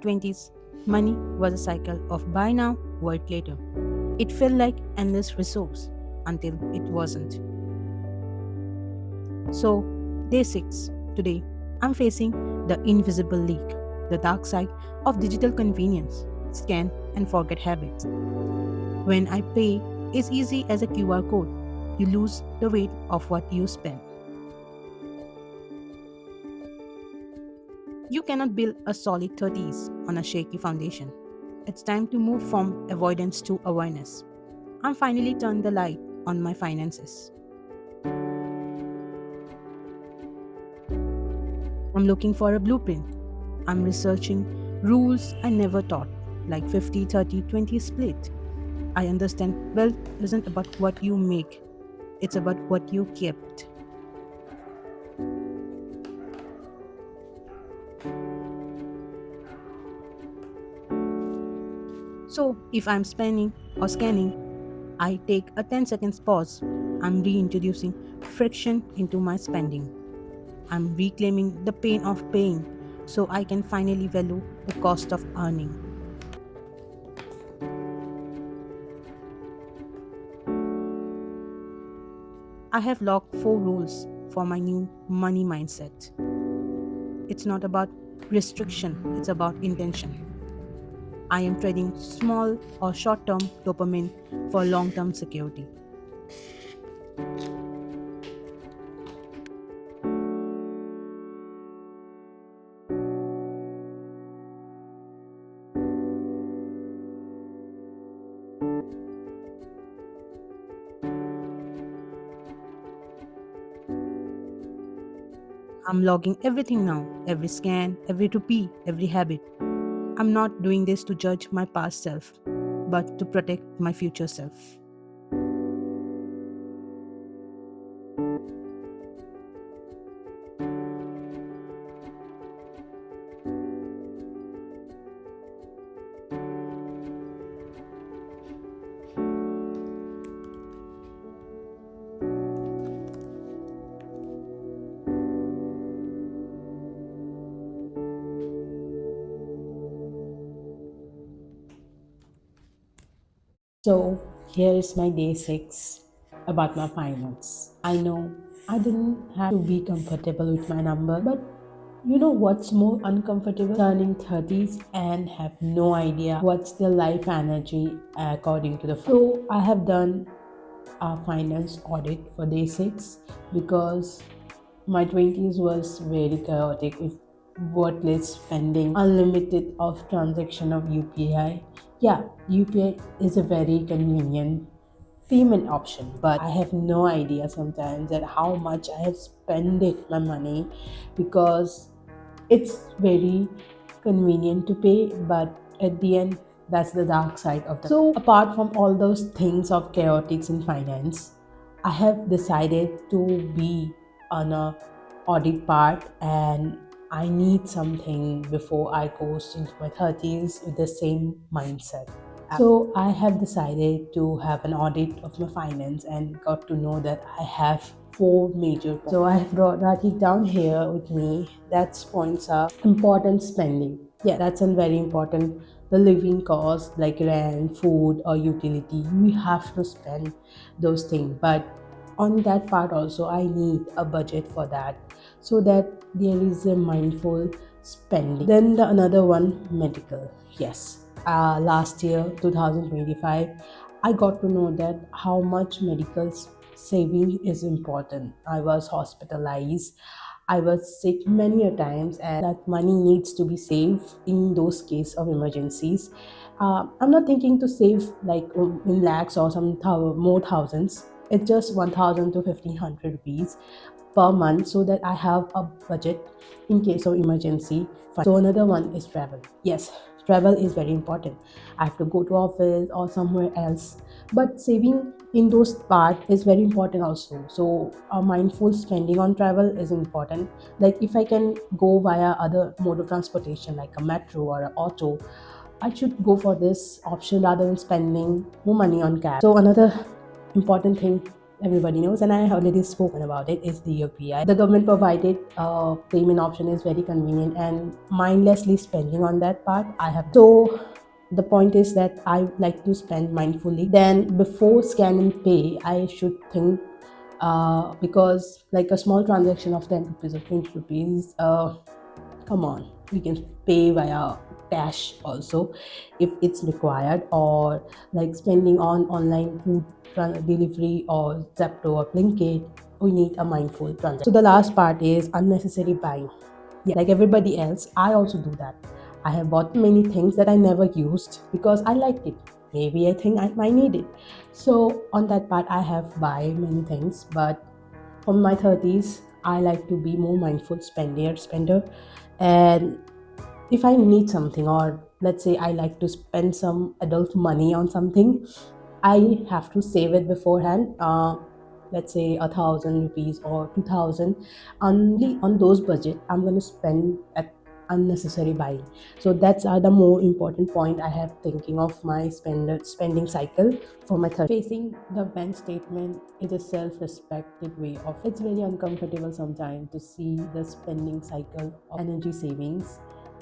20s, money was a cycle of buy now, work later. It felt like endless resource until it wasn't. So, day 6. Today, I'm facing the invisible leak, the dark side of digital convenience, scan and forget habits. When I pay is easy as a QR code, you lose the weight of what you spend. You cannot build a solid 30s on a shaky foundation. It's time to move from avoidance to awareness. I'm finally turned the light on my finances. I'm looking for a blueprint. I'm researching rules I never taught, like 50-30-20 split. I understand wealth isn't about what you make, it's about what you kept. So, if I'm spending or scanning, I take a 10 seconds pause. I'm reintroducing friction into my spending. I'm reclaiming the pain of paying so I can finally value the cost of earning. I have locked 4 rules for my new money mindset. It's not about restriction, it's about intention. I am trading small or short term dopamine for long term security. I'm logging everything now, every scan, every rupee, every habit. I'm not doing this to judge my past self, but to protect my future self. So here is my day 6 about my finance. I know I didn't have to be comfortable with my number, but you know what's more uncomfortable? Turning 30s and have no idea what's the life energy according to the flow. I have done a finance audit for day 6 because my 20s was very chaotic with worthless spending, unlimited of transaction of UPI. Yeah, UPI is a very convenient payment option, but I have no idea sometimes that how much I have spent it my money because it's very convenient to pay, but at the end that's the dark side of the. So apart from all those things of chaotics in finance, I have decided to be on a audit part, and I need something before I go into my 30s with the same mindset. So I have decided to have an audit of my finance and got to know that I have 4 major points. So I have brought that it down here with me. That's points are important spending. Yeah, that's a very important. The living cost like rent, food or utility, we have to spend those things. But on that part also I need a budget for that so that there is a mindful spending. Then the another one, medical. Yes, last year 2025 I got to know that how much medical saving is important. I was hospitalized, I was sick many a times, and that money needs to be saved in those case of emergencies. I'm not thinking to save like in lakhs or some more thousands. It's just 1000 to 1500 rupees per month so that I have a budget in case of emergency. So another one is travel. Yes, travel is very important. I have to go to office or somewhere else, but saving in those part is very important also. So a mindful spending on travel is important. Like if I can go via other mode of transportation like a metro or an auto, I should go for this option rather than spending more money on cab. So another important thing everybody knows, and I have already spoken about it, is the UPI. The government provided payment option is very convenient, and mindlessly spending on that part I have. So the point is that I like to spend mindfully. Then before scan and pay, I should think, because like a small transaction of 10 rupees or 20 rupees, come on, we can pay via cash also if it's required, or like spending on online food delivery or Zepto or Blinkit, we need a mindful transaction. So the last part is unnecessary buying. Yeah, like everybody else, I also do that. I have bought many things that I never used because I liked it. Maybe I think I might need it. So on that part, I have buy many things. But from my 30s, I like to be more mindful spender. And if I need something, or let's say I like to spend some adult money on something, I have to save it beforehand. Let's say 1,000 rupees or 2,000. Only on those budget, I'm going to spend at unnecessary buying. So that's the more important point I have thinking of my spending cycle for my third. Facing the bank statement is a self-respected way of. It's very uncomfortable sometimes to see the spending cycle of energy savings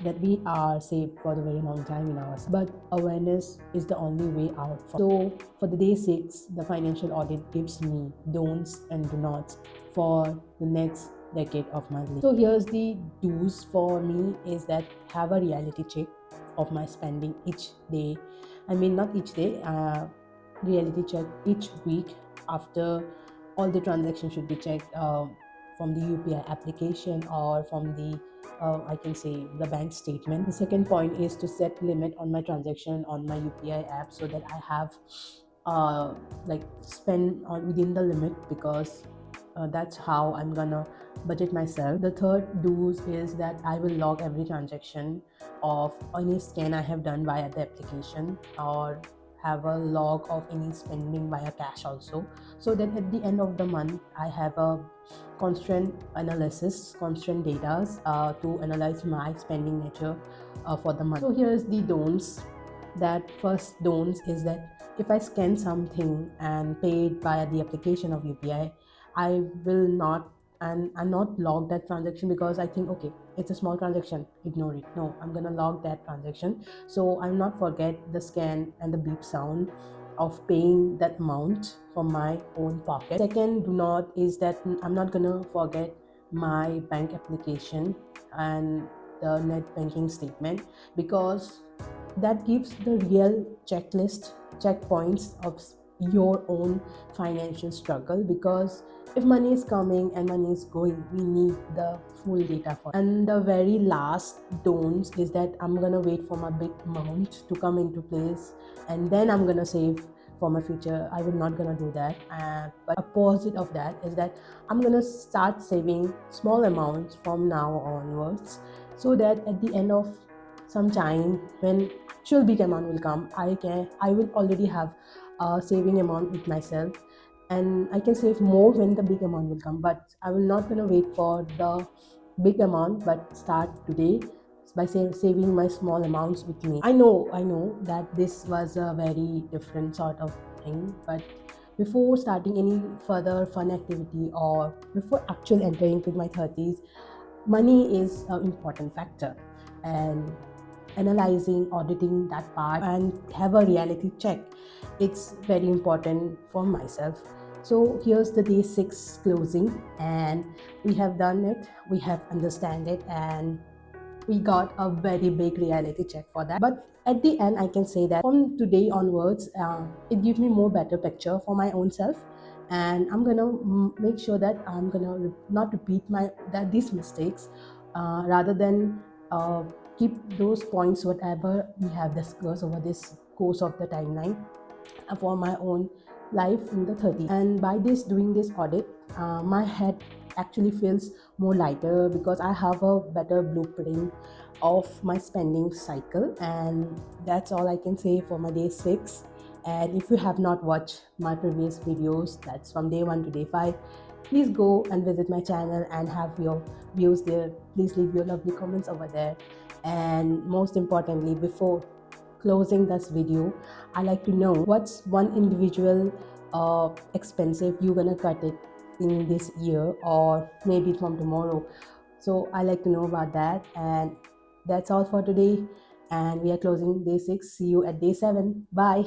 that we are saved for a very long time in ours, but awareness is the only way out. So for the day 6, the financial audit gives me don'ts and do nots for the next decade of my life. So here's the do's for me, is that have a reality check of my spending each day. I mean, not each day, reality check each week. After all the transactions should be checked, from the UPI application or from the I can say the bank statement. The second point is to set limit on my transaction on my UPI app, so that I have like spend on within the limit, because that's how I'm gonna budget myself. The third do's is that I will log every transaction of any scan I have done via the application, or have a log of any spending via cash also, so that at the end of the month I have a constant analysis, constant data to analyze my spending nature for the month. So here's the don'ts. That first don'ts is that if I scan something and pay it via the application of UPI, I will not and not log that transaction, because I think, okay, it's a small transaction, ignore it. No, I'm gonna log that transaction, so I'll not forget the scan and the beep sound of paying that amount from my own pocket. Second do not is that I'm not gonna forget my bank application and the net banking statement, because that gives the real checklist checkpoints of your own financial struggle. Because if money is coming and money is going, we need the full data for it. And the very last don'ts is that I'm gonna wait for my big amount to come into place and then I'm gonna save for my future. I will not gonna do that. But opposite of that is that I'm gonna start saving small amounts from now onwards, so that at the end of some time, when actual big amount will come, I will already have a saving amount with myself, and I can save more when the big amount will come. But I will not gonna wait for the big amount, but start today by saving my small amounts with me. I know that this was a very different sort of thing, but before starting any further fun activity, or before actually entering into my 30s, money is an important factor. And analyzing, auditing that part, and have a reality check, it's very important for myself. So here's the day 6 closing, and we have done it, we have understand it, and we got a very big reality check for that. But at the end, I can say that from today onwards, it gives me more better picture for my own self, and I'm gonna make sure that I'm gonna not repeat these mistakes, rather than keep those points whatever we have discussed over this course of the timeline for my own life in the 30s. And by doing this audit, my head actually feels more lighter, because I have a better blueprint of my spending cycle. And that's all I can say for my day 6. And if you have not watched my previous videos, that's from day 1 to day 5, please go and visit my channel and have your views there. Please leave your lovely comments over there. And most importantly, before closing this video, I like to know what's one individual expensive you're gonna cut it in this year or maybe from tomorrow. So I like to know about that. And that's all for today, and we are closing day 6. See you at day 7. Bye.